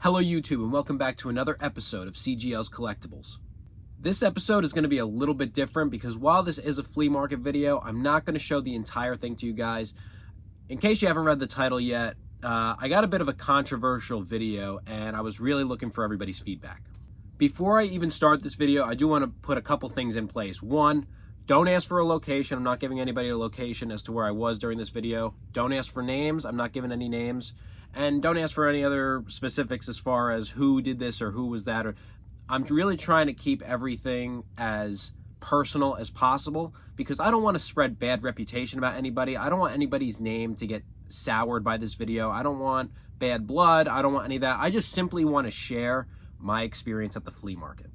Hello YouTube and welcome back to another episode of CGL's Collectibles. This episode is going to be a little bit different because while this is a flea market video, I'm not going to show the entire thing to you guys. In case you haven't read the title yet, I got a bit of a controversial video and I was really looking for everybody's feedback. Before I even start this video, I do want to put a couple things in place. One, don't ask for a location. I'm not giving anybody a location as to where I was during this video. Don't ask for names. I'm not giving any names. And don't ask for any other specifics as far as who did this or who was that. I'm really trying to keep everything as personal as possible because I don't want to spread bad reputation about anybody. I don't want anybody's name to get soured by this video. I don't want bad blood. I don't want any of that. I just simply want to share my experience at the flea market.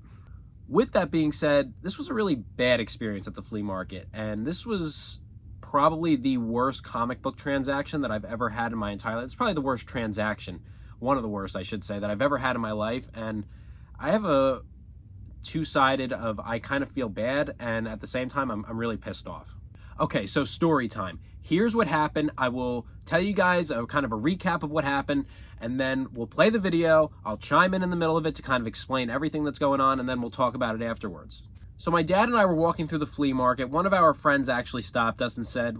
With that being said, this was a really bad experience at the flea market, and this was probably the worst comic book transaction that I've ever had in my entire life. It's probably the worst transaction, one of the worst, I should say, that I've ever had in my life. And I have a two-sided of I kind of feel bad, and at the same time, I'm really pissed off. Okay, so story time. Here's what happened. I will tell you guys a kind of a recap of what happened, and then we'll play the video. I'll chime in the middle of it to kind of explain everything that's going on, and then we'll talk about it afterwards. So my dad and I were walking through the flea market. One of our friends actually stopped us and said,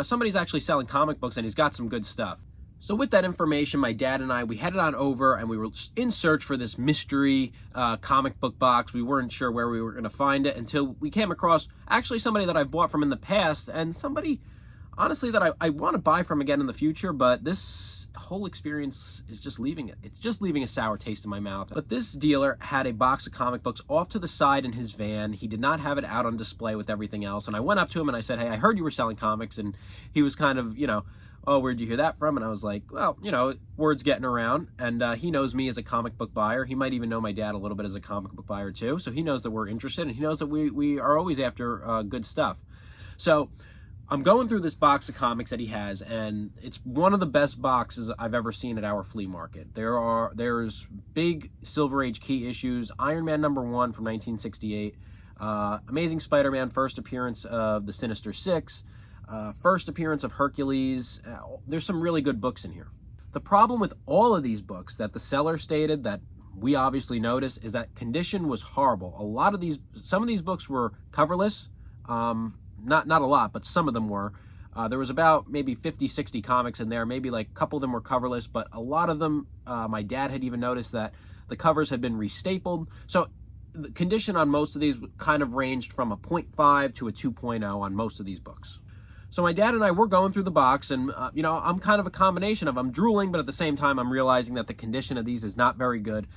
somebody's actually selling comic books and he's got some good stuff. So with that information, my dad and I, we headed on over and we were in search for this mystery comic book box. We weren't sure where we were going to find it until we came across actually somebody that I've bought from in the past and somebody, honestly, that I want to buy from again in the future, but this whole experience is just leaving it. It's just leaving a sour taste in my mouth. But this dealer had a box of comic books off to the side in his van. He did not have it out on display with everything else. And I went up to him and I said, hey, I heard you were selling comics. And he was kind of, oh, where'd you hear that from? And I was like, well, word's getting around. And he knows me as a comic book buyer. He might even know my dad a little bit as a comic book buyer too. So he knows that we're interested and he knows that we are always after good stuff. So I'm going through this box of comics that he has, and it's one of the best boxes I've ever seen at our flea market. There's big Silver Age key issues, Iron Man #1 from 1968, Amazing Spider-Man, first appearance of the Sinister Six, first appearance of Hercules. There's some really good books in here. The problem with all of these books that the seller stated that we obviously noticed is that condition was horrible. Some of these books were coverless. Not a lot, but some of them were. There was about maybe 50, 60 comics in there. Maybe like a couple of them were coverless, but a lot of them, my dad had even noticed that the covers had been restapled. So the condition on most of these kind of ranged from a 0.5 to a 2.0 on most of these books. So my dad and I were going through the box, and I'm kind of a combination of I'm drooling, but at the same time I'm realizing that the condition of these is not very good.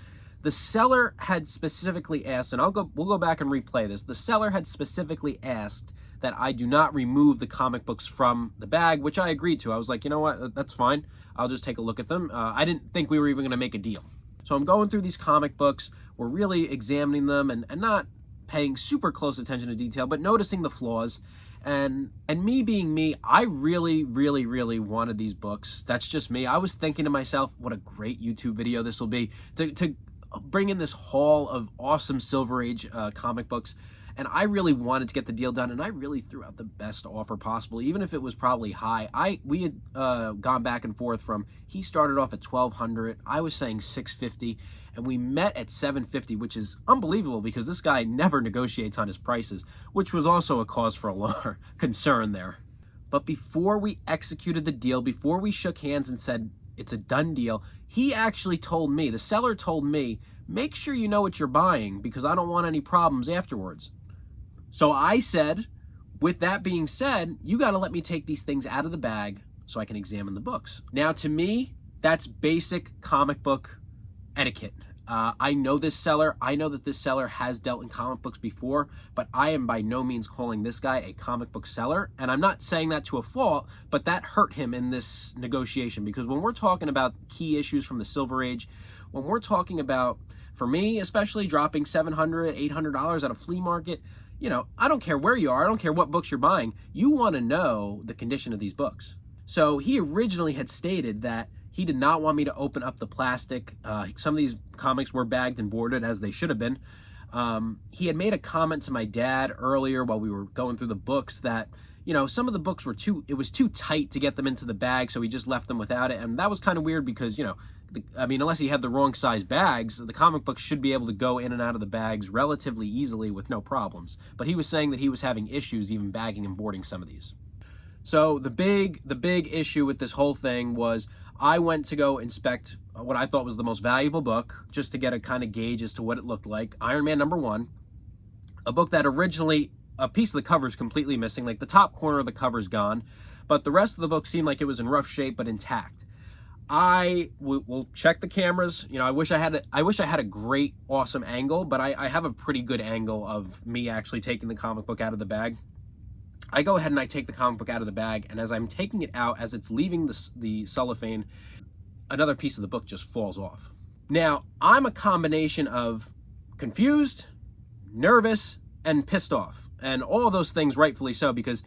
The seller had specifically asked, and we'll go back and replay this. The seller had specifically asked that I do not remove the comic books from the bag, which I agreed to. I was like, you know what, that's fine. I'll just take a look at them. I didn't think we were even gonna make a deal. So I'm going through these comic books. We're really examining them and not paying super close attention to detail, but noticing the flaws. And me being me, I really, really, really wanted these books. That's just me. I was thinking to myself, what a great YouTube video this will be to bring in this haul of awesome Silver Age comic books. And I really wanted to get the deal done, and I really threw out the best offer possible, even if it was probably high. We had gone back and forth from, he started off at $1,200, I was saying $650, and we met at $750, which is unbelievable because this guy never negotiates on his prices, which was also a cause for alarm, concern there. But before we executed the deal, before we shook hands and said it's a done deal, he actually told me, the seller told me, make sure you know what you're buying because I don't want any problems afterwards. So I said, with that being said, you got to let me take these things out of the bag so I can examine the books. Now, to me, that's basic comic book etiquette. I know this seller. I know that this seller has dealt in comic books before, but I am by no means calling this guy a comic book seller. And I'm not saying that to a fault, but that hurt him in this negotiation because when we're talking about key issues from the Silver Age, when we're talking about, for me, especially dropping $700, $800 at a flea market, I don't care where you are. I don't care what books you're buying. You want to know the condition of these books. So he originally had stated that he did not want me to open up the plastic. Some of these comics were bagged and boarded as they should have been. He had made a comment to my dad earlier while we were going through the books that, you know, some of the books were it was too tight to get them into the bag, so he just left them without it. And that was kind of weird because, you know, I mean, unless he had the wrong size bags, the comic books should be able to go in and out of the bags relatively easily with no problems. But he was saying that he was having issues even bagging and boarding some of these. So the big issue with this whole thing was I went to go inspect what I thought was the most valuable book, just to get a kind of gauge as to what it looked like. Iron Man #1, a book that originally, a piece of the cover is completely missing, like the top corner of the cover is gone, but the rest of the book seemed like it was in rough shape but intact. I will check the cameras. You know, I wish I had a great, awesome angle, but I have a pretty good angle of me actually taking the comic book out of the bag. I go ahead and I take the comic book out of the bag, and as I'm taking it out, as it's leaving the cellophane, another piece of the book just falls off. Now, I'm a combination of confused, nervous, and pissed off, and all of those things rightfully so, because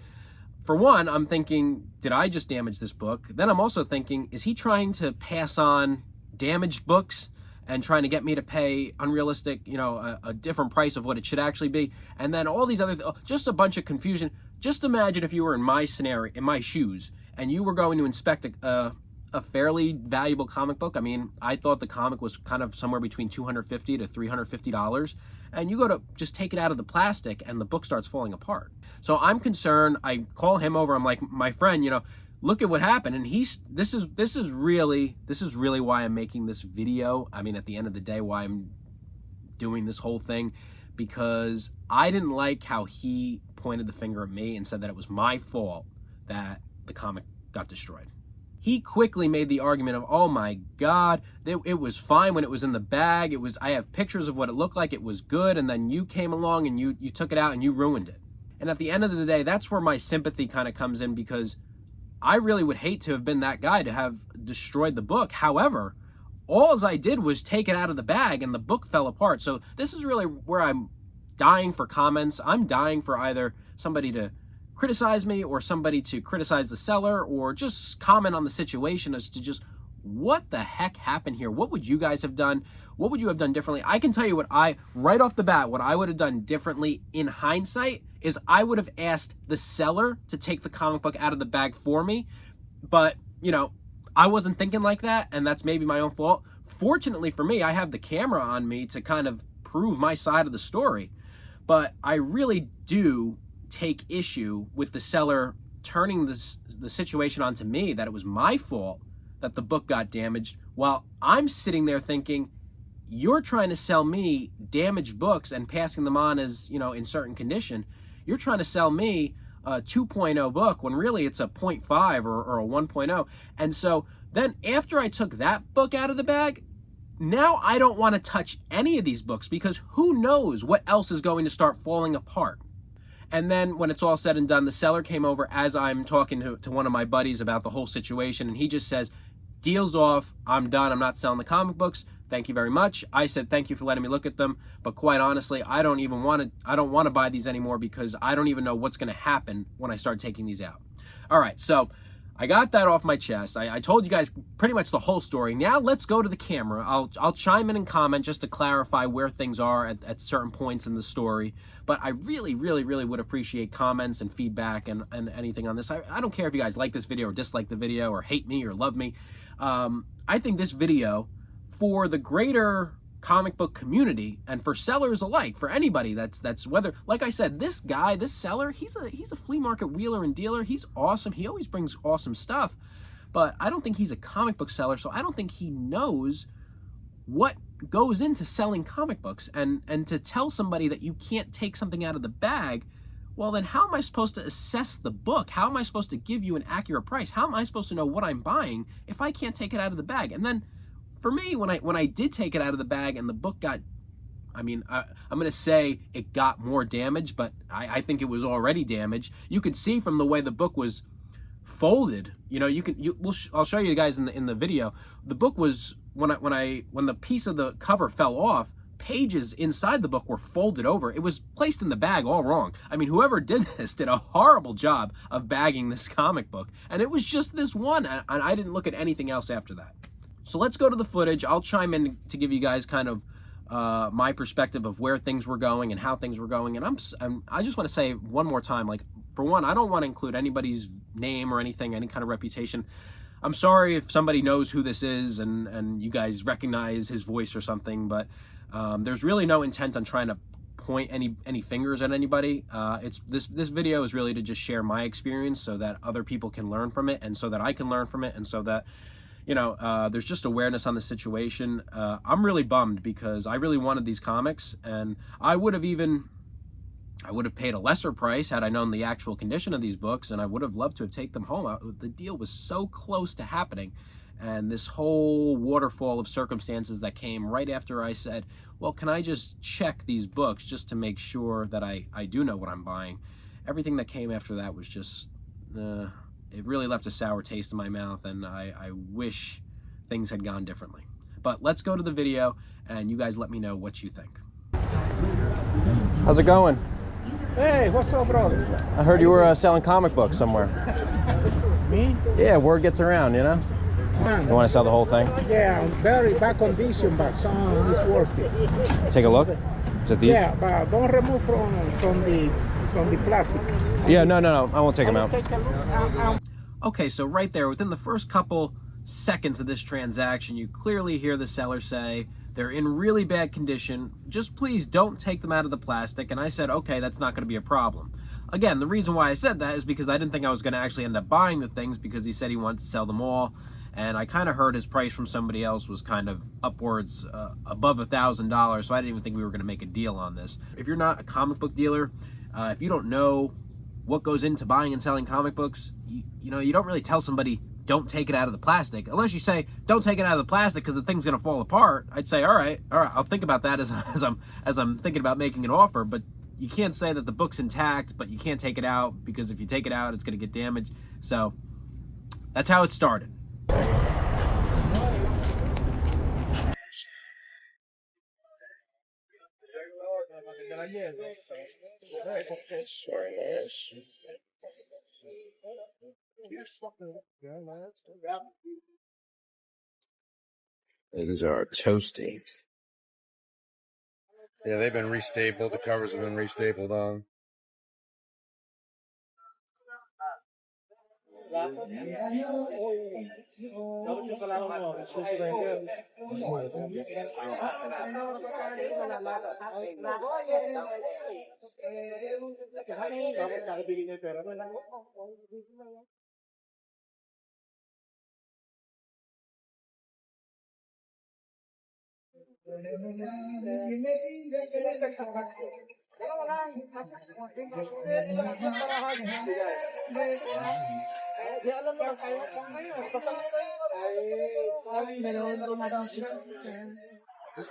for one, I'm thinking, did I just damage this book? Then I'm also thinking, is he trying to pass on damaged books and trying to get me to pay unrealistic, you know, a different price of what it should actually be? And then all these other, just a bunch of confusion. Just imagine if you were in my scenario, in my shoes, and you were going to inspect a fairly valuable comic book. I mean, I thought the comic was kind of somewhere between $250 to $350, and you go to just take it out of the plastic and the book starts falling apart. So I'm concerned. I call him over. I'm like, my friend, you know, look at what happened. And this is really why I'm making this video. I mean, at the end of the day, why I'm doing this whole thing, because I didn't like how he pointed the finger at me and said that it was my fault that the comic got destroyed. He quickly made the argument of, oh my God, it was fine when it was in the bag. I have pictures of what it looked like. It was good. And then you came along and you took it out and you ruined it. And at the end of the day, that's where my sympathy kind of comes in, because I really would hate to have been that guy to have destroyed the book. However, all I did was take it out of the bag and the book fell apart. So this is really where I'm dying for comments. I'm dying for either somebody to criticize me or somebody to criticize the seller, or just comment on the situation as to just what the heck happened here. What would you guys have done? What would you have done differently? I can tell you right off the bat, what I would have done differently in hindsight is I would have asked the seller to take the comic book out of the bag for me. But, you know, I wasn't thinking like that, and that's maybe my own fault. Fortunately for me, I have the camera on me to kind of prove my side of the story. But I really do take issue with the seller turning the situation onto me, that it was my fault that the book got damaged, while I'm sitting there thinking, you're trying to sell me damaged books and passing them on as, you know, in certain condition. You're trying to sell me a 2.0 book when really it's a 0.5 or a 1.0. And so then after I took that book out of the bag, now I don't want to touch any of these books, because who knows what else is going to start falling apart. And then when it's all said and done, the seller came over as I'm talking to one of my buddies about the whole situation, and he just says, deal's off, I'm done, I'm not selling the comic books, thank you very much. I said, thank you for letting me look at them, but quite honestly, I don't want to buy these anymore, because I don't even know what's going to happen when I start taking these out. All right, so I got that off my chest. I told you guys pretty much the whole story. Now let's go to the camera. I'll chime in and comment just to clarify where things are at certain points in the story. But I really would appreciate comments and feedback and anything on this. I don't care if you guys like this video or dislike the video or hate me or love me. I think this video, for the greater comic book community and for sellers alike, for anybody that's whether, like I said, this seller, he's a flea market wheeler and dealer. He's awesome. He always brings awesome stuff, but I don't think he's a comic book seller, so I don't think he knows what goes into selling comic books. And to tell somebody that you can't take something out of the bag, well, then how am I supposed to assess the book? How am I supposed to give you an accurate price? How am I supposed to know what I'm buying if I can't take it out of the bag? And then for me, when I did take it out of the bag and the book got, I mean, I'm going to say it got more damage, but I think it was already damaged. You could see from the way the book was folded. You know, I'll show you guys in the video. The book was, when the piece of the cover fell off, pages inside the book were folded over. It was placed in the bag all wrong. I mean, whoever did this did a horrible job of bagging this comic book. And it was just this one, and I didn't look at anything else after that. So let's go to the footage. I'll chime in to give you guys kind of my perspective of where things were going and how things were going. And I just want to say one more time, like, for one, I don't want to include anybody's name or anything, any kind of reputation. I'm sorry if somebody knows who this is and you guys recognize his voice or something, but there's really no intent on trying to point any fingers at anybody. It's this video is really to just share my experience so that other people can learn from it, and so that I can learn from it, and so that, you know, there's just awareness on the situation. I'm really bummed because I really wanted these comics, and I would have paid a lesser price had I known the actual condition of these books, and I would have loved to have taken them home. The deal was so close to happening, and this whole waterfall of circumstances that came right after I said, well, can I just check these books just to make sure that I do know what I'm buying? Everything that came after that was just, it really left a sour taste in my mouth, and I wish things had gone differently. But let's go to the video, and you guys let me know what you think. How's it going? Hey, what's up, brother? I heard you were selling comic books somewhere. Me? Yeah, word gets around, you know? You want to sell the whole thing? Yeah, very bad condition, but some is worth it. Take a look. Is it these? Yeah, but don't remove from the plastic. Yeah, no, I won't take them out. Take a look. Okay, so right there, within the first couple seconds of this transaction, you clearly hear the seller say, they're in really bad condition, just please don't take them out of the plastic. And I said, okay, that's not going to be a problem. Again, the reason why I said that is because I didn't think I was going to actually end up buying the things, because he said he wanted to sell them all. And I kind of heard his price from somebody else was kind of upwards above $1,000, so I didn't even think we were going to make a deal on this. If you're not a comic book dealer, if you don't know what goes into buying and selling comic books, you know, you don't really tell somebody, don't take it out of the plastic. Unless you say, don't take it out of the plastic because the thing's going to fall apart. I'd say, all right, I'll think about that as I'm thinking about making an offer. But you can't say that the book's intact, but you can't take it out, because if you take it out, it's going to get damaged. So that's how it started. These are toasty. Yeah, they've been restapled. The covers have been restapled on.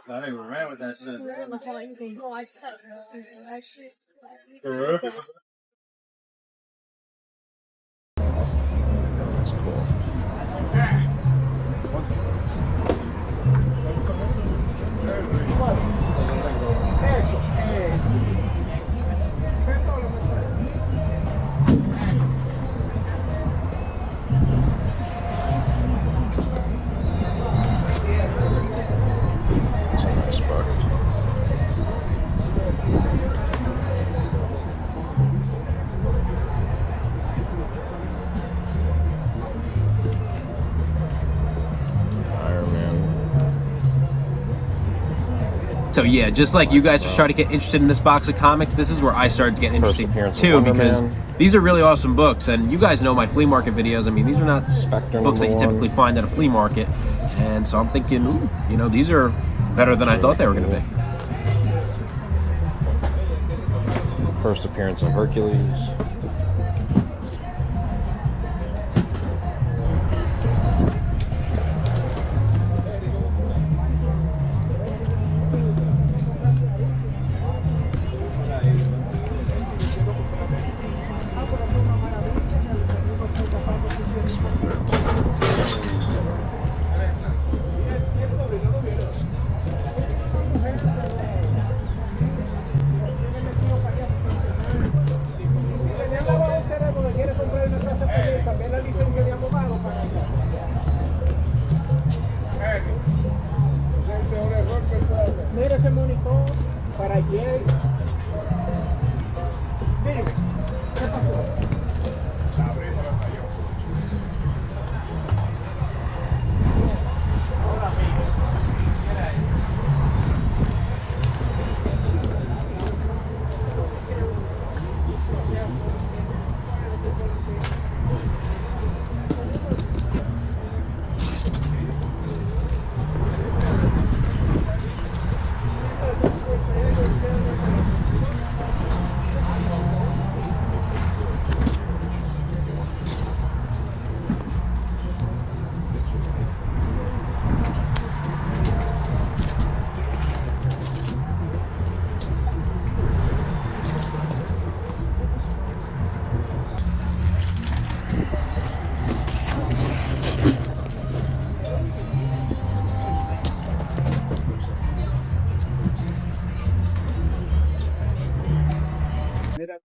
I even ran with that shit. That's cool. That's a nice book. So yeah, just like you guys are starting to get interested in this box of comics, this is where I started to get interested too, because these are really awesome books, and you guys know my flea market videos. I mean, these are not books that you typically find at a flea market, and so I'm thinking, ooh, you know, these are better than I thought they were going to be. First appearance of Hercules. mira ese monitor para ayer. Dime, ¿qué pasó?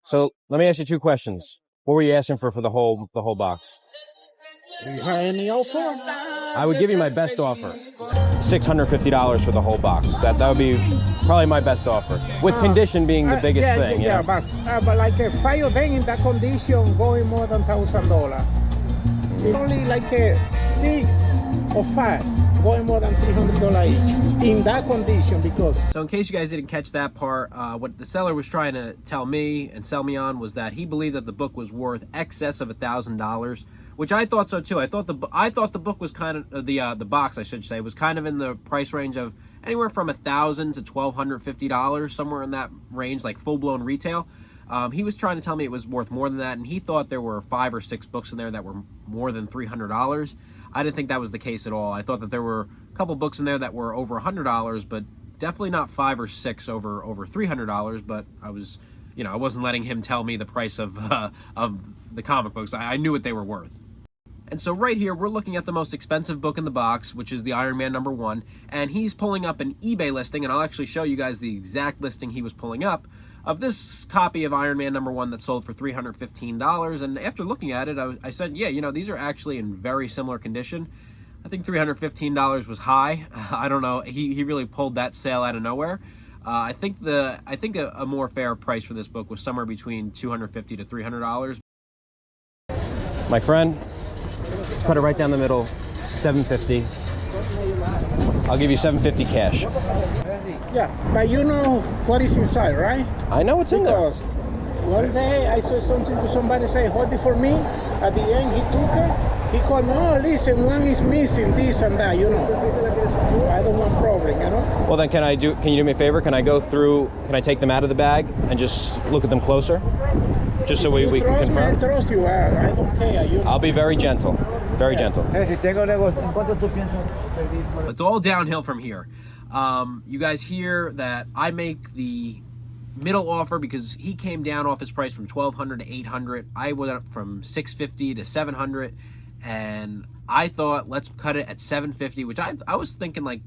So let me ask you two questions. What were you asking for the whole box? Do you have any offer? I would give you my best offer. $650 for the whole box. That would be probably my best offer. With condition being the biggest thing. Yeah, but like a 5 of them in that condition going more than $1,000. It's only like a 6 or 5 going more than $300 each in that condition because. So in case you guys didn't catch that part, what the seller was trying to tell me and sell me on was that he believed that the book was worth excess of $1,000, which I thought so too. I thought the book was kind of the box, I should say, was kind of in the price range of anywhere from $1,000 to $1,250, somewhere in that range, like full-blown retail. He was trying to tell me it was worth more than that, and he thought there were 5 or 6 books in there that were more than $300. I didn't think that was the case at all. I thought that there were a couple books in there that were over $100, but definitely not 5 or 6 over $300. But I was, I wasn't letting him tell me the price of the comic books. I knew what they were worth. And so right here, we're looking at the most expensive book in the box, which is the Iron Man #1, and he's pulling up an eBay listing, and I'll actually show you guys the exact listing he was pulling up of this copy of Iron Man #1 that sold for $315. And after looking at it, I said, yeah, these are actually in very similar condition. I think $315 was high. I don't know. He really pulled that sale out of nowhere. I think a more fair price for this book was somewhere between $250 to $300. My friend, cut it right down the middle, $750. I'll give you $750 cash. Yeah, but you know what is inside, right? I know what's in there. Because one day I said something to somebody, say, hold it for me. At the end, he took it. He called me, oh, listen, one is missing, this and that, I don't want problem, Well, then can you do me a favor? Can I take them out of the bag and just look at them closer? Just so we can confirm? I trust you. I don't care. I'll be very gentle. Very gentle. It's all downhill from here. You guys hear that I make the middle offer because he came down off his price from $1,200 to $800. I went up from $650 to $700, and I thought let's cut it at $750, which I was thinking like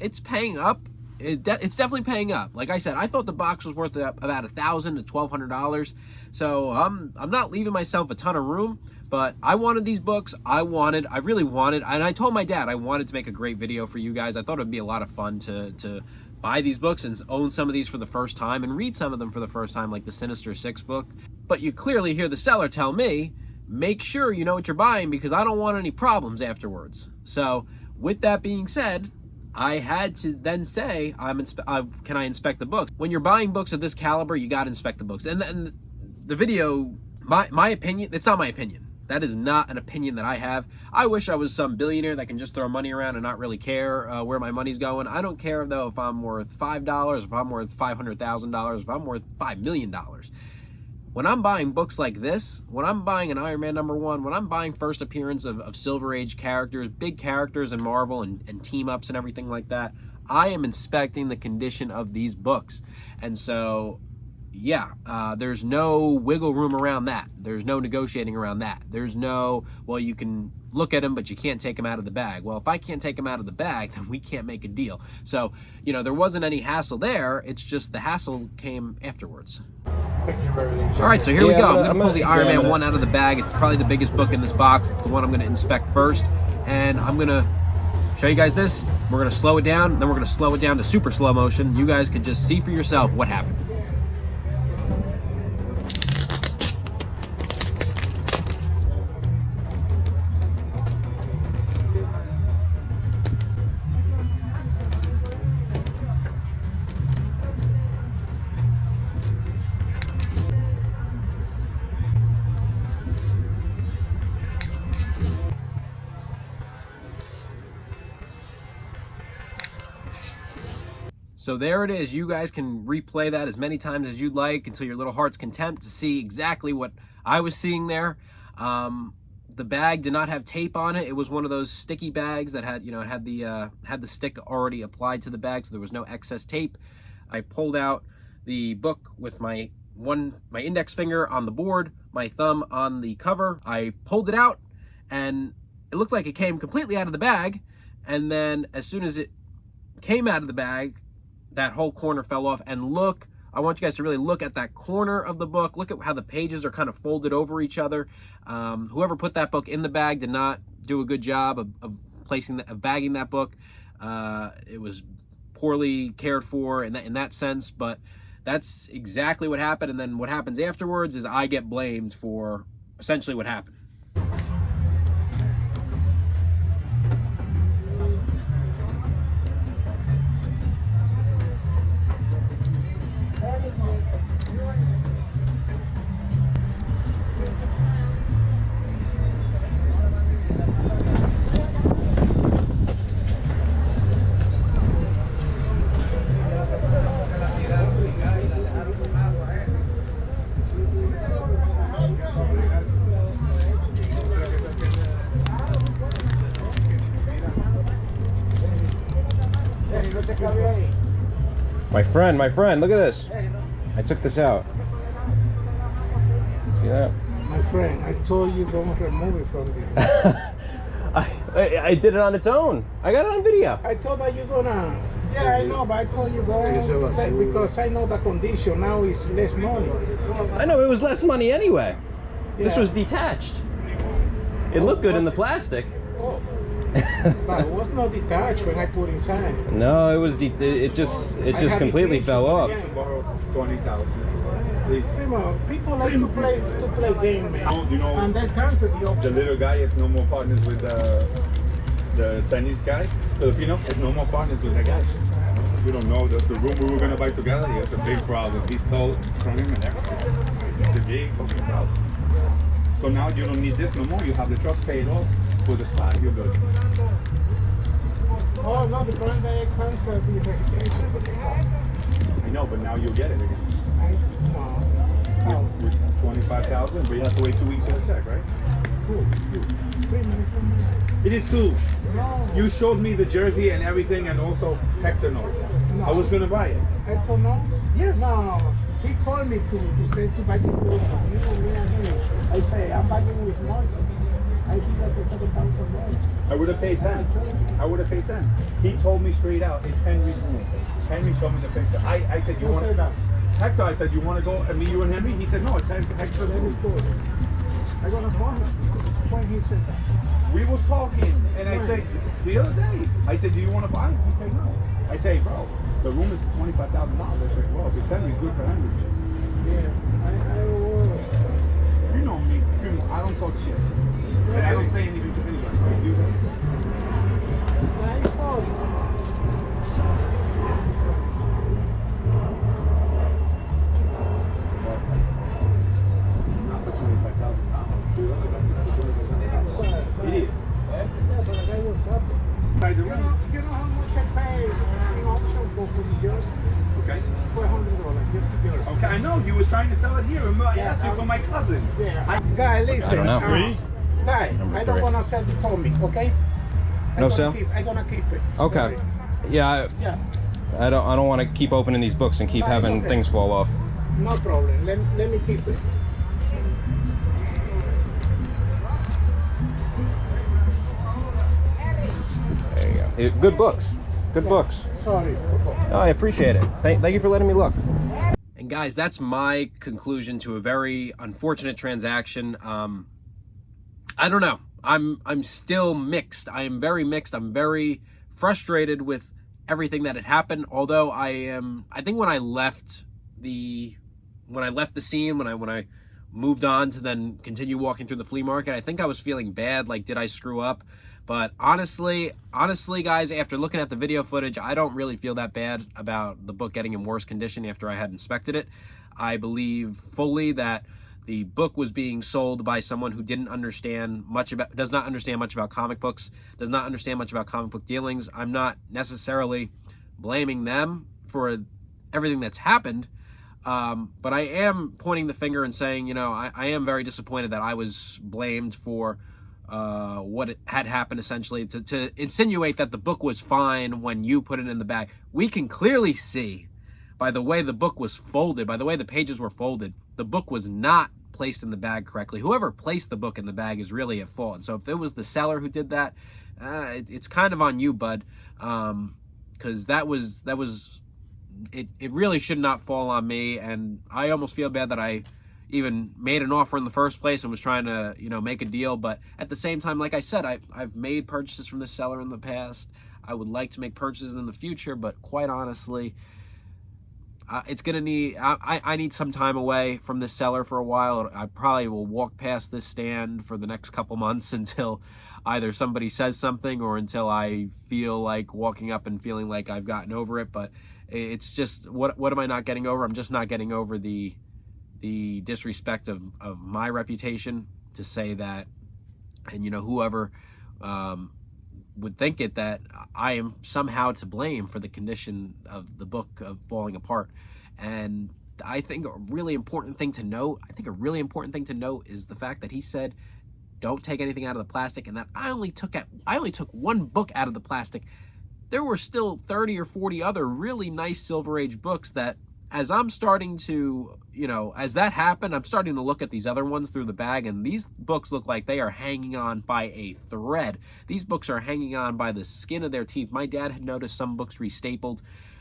it's paying up. It's definitely paying up. Like I said, I thought the box was worth about $1,000 to $1,200. So I'm not leaving myself a ton of room. But I wanted these books. I really wanted, and I told my dad I wanted to make a great video for you guys. I thought it'd be a lot of fun to buy these books and own some of these for the first time and read some of them for the first time, like the Sinister Six book. But you clearly hear the seller tell me, make sure you know what you're buying because I don't want any problems afterwards. So with that being said, I had to then say, can I inspect the books? When you're buying books of this caliber, you got to inspect the books. And the video, my opinion, it's not my opinion. That is not an opinion that I have. I wish I was some billionaire that can just throw money around and not really care where my money's going. I don't care, though, if I'm worth $5, if I'm worth $500,000, if I'm worth $5 million. When I'm buying books like this, when I'm buying an Iron Man #1, when I'm buying first appearance of Silver Age characters, big characters in Marvel and team-ups and everything like that, I am inspecting the condition of these books. And so, yeah, there's no wiggle room around that. There's no negotiating around that. There's no, well, you can look at them, but you can't take them out of the bag. Well, if I can't take them out of the bag, then we can't make a deal. So, there wasn't any hassle there. It's just the hassle came afterwards. All right, so here we go. I'm going to pull the Iron Man 1 out of the bag. It's probably the biggest book in this box. It's the one I'm going to inspect first. And I'm going to show you guys this. We're gonna slow it down, then we're gonna slow it down to super slow motion. You guys can just see for yourself what happened. So there it is. You guys can replay that as many times as you'd like until your little heart's content to see exactly what I was seeing there. The bag did not have tape on it. It was one of those sticky bags that had, it had the stick already applied to the bag, so there was no excess tape. I pulled out the book with my index finger on the board, my thumb on the cover. I pulled it out, and it looked like it came completely out of the bag. And then as soon as it came out of the bag, that whole corner fell off. And look, I want you guys to really look at that corner of the book. Look at how the pages are kind of folded over each other. Whoever put that book in the bag did not do a good job of bagging that book. It was poorly cared for in that sense, but that's exactly what happened. And then what happens afterwards is I get blamed for essentially what happened. My friend, look at this. I took this out. See that? My friend, I told you don't remove it from there. I did it on its own. I got it on video. I thought that you're gonna. Yeah, I know, but I told you don't because I know the condition now is less money. I know it was less money anyway. Yeah. This was detached. It looked good in the plastic. Oh. But it was not detached when I put inside. No, it was. It just completely fell off. Borrow 20,000, please. People like to play game, man. You know, and then cancel the the option. little guy is no more partners with the Chinese guy. Filipino is no more partners with that guy. We don't know the room we were gonna buy together. He has a big problem. He stole from him and everything. It's a big fucking problem. So now you don't need this no more. You have the truck paid off for the spot. You're good. Oh no, the brand they cancel the registration. I know, but now you'll get it again. No. With 25,000, but you have to wait 2 weeks for the check, right? Cool. 3 minutes. It is 2. No. You showed me the jersey and everything, and also Hector knows. No. I was gonna buy it. I don't know. Yes. No. He called me to say to buy the clothes. I say I'm buying with Morrison. I think that's a $7,000. I would have paid 10. I would have paid 10. He told me straight out, it's Henry's room. Henry showed me the picture. I said, you want that? Hector, I said, you want to go and meet you and Henry? He said, no, it's Hector's room. I got a phone when he said that. We was talking, and I said, the other day, I said, do you want to buy it? He said, no. I say, bro, the room is $25,000. I said, well, if it's Henry, good for Henry. Yeah, You know me. I don't talk shit. I don't say anything to anybody. Right? You? I saw you. Not for $25,000. Idiot. Yeah, but the guy was up. You know how much I pay in auction for the jersey? Okay. $400 just the jersey. Okay, I know. You was trying to sell it here. Remember, I asked you for my cousin. Yeah. Guy, listen. I don't know. Guy, I don't want to sell the comic, okay? No sell? I'm gonna keep it. Okay. Yeah. Yeah. I don't want to keep opening these books and keep having okay. things fall off. No problem. Let me keep it. There you go. Good books. Good books. Sorry. Oh, I appreciate it. Thank you for letting me look. And guys, that's my conclusion to a very unfortunate transaction. I don't know. I'm still mixed. I am very mixed. I'm very frustrated with everything that had happened. Although I think when I left the scene, when I moved on to then continue walking through the flea market, I think I was feeling bad, like, did I screw up? But honestly guys, after looking at the video footage, I don't really feel that bad about the book getting in worse condition after I had inspected it. I believe fully that the book was being sold by someone who does not understand much about comic books, does not understand much about comic book dealings. I'm not necessarily blaming them for everything that's happened, but I am pointing the finger and saying, you know, I am very disappointed that I was blamed for what had happened, essentially, to insinuate that the book was fine when you put it in the bag. We can clearly see by the way the book was folded, by the way the pages were folded, the book was not placed in the bag correctly. Whoever placed the book in the bag is really at fault. And so if it was the seller who did that, it's kind of on you, bud, because it really should not fall on me. And I almost feel bad that I even made an offer in the first place and was trying to, you know, make a deal. But at the same time, like I said, I've made purchases from this seller in the past. I would like to make purchases in the future, but quite honestly, it's gonna need, I need some time away from this seller for a while. I probably will walk past this stand for the next couple months until either somebody says something or until I feel like walking up and feeling like I've gotten over it. But it's just, what am I not getting over? I'm just not getting over the disrespect of my reputation, to say that, and you know, whoever would think it, that I am somehow to blame for the condition of the book of falling apart. And I think a really important thing to note, is the fact that he said, don't take anything out of the plastic, and that I only took one book out of the plastic. There were still 30 or 40 other really nice Silver Age books that, as I'm starting to, you know, as that happened, I'm starting to look at these other ones through the bag, and these books look like they are hanging on by a thread. These books are hanging on by the skin of their teeth. My dad had noticed some books restapled.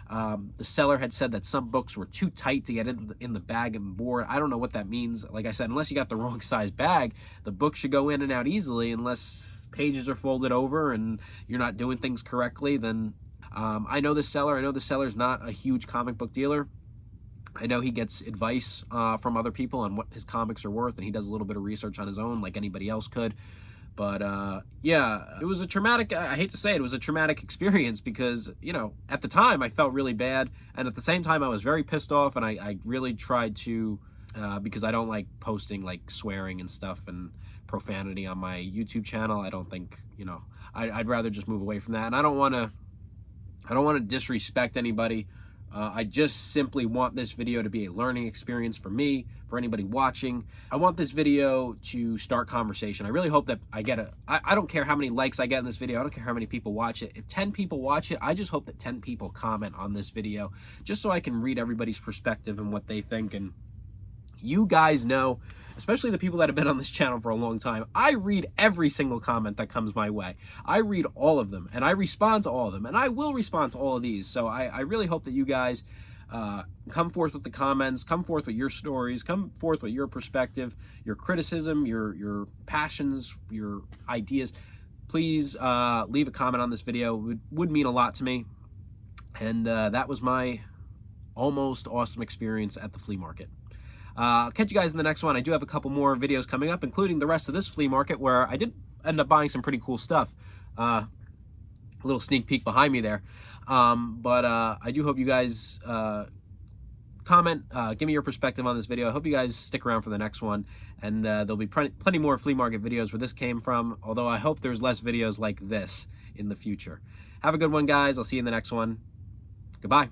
The seller had said that some books were too tight to get in the bag and board. I don't know what that means. Like I said, unless you got the wrong size bag, the book should go in and out easily, unless pages are folded over and you're not doing things correctly. Then I know the seller. I know the seller's not a huge comic book dealer. I know he gets advice from other people on what his comics are worth, and he does a little bit of research on his own like anybody else could. But yeah, it was a traumatic, I hate to say it was a traumatic experience, because, you know, at the time I felt really bad, and at the same time I was very pissed off, and I really tried to, because I don't like posting like swearing and stuff and profanity on my YouTube channel. I don't think, you know, I'd rather just move away from that, and I don't want to disrespect anybody. I just simply want this video to be a learning experience for me, for anybody watching. I want this video to start conversation. I really hope that I get I don't care how many likes I get in this video. I don't care how many people watch it. If 10 people watch it, I just hope that 10 people comment on this video, just so I can read everybody's perspective and what they think. And you guys know, especially the people that have been on this channel for a long time, I read every single comment that comes my way. I read all of them, and I respond to all of them, and I will respond to all of these. So I really hope that you guys come forth with the comments, come forth with your stories, come forth with your perspective, your criticism, your passions, your ideas. Please leave a comment on this video. It would mean a lot to me. And that was my almost awesome experience at the flea market. I'll catch you guys in the next one. I do have a couple more videos coming up, including the rest of this flea market, where I did end up buying some pretty cool stuff. A little sneak peek behind me there. But I do hope you guys comment, give me your perspective on this video. I hope you guys stick around for the next one, and there'll be plenty more flea market videos where this came from, although I hope there's less videos like this in the future. Have a good one, guys. I'll see you in the next one. Goodbye.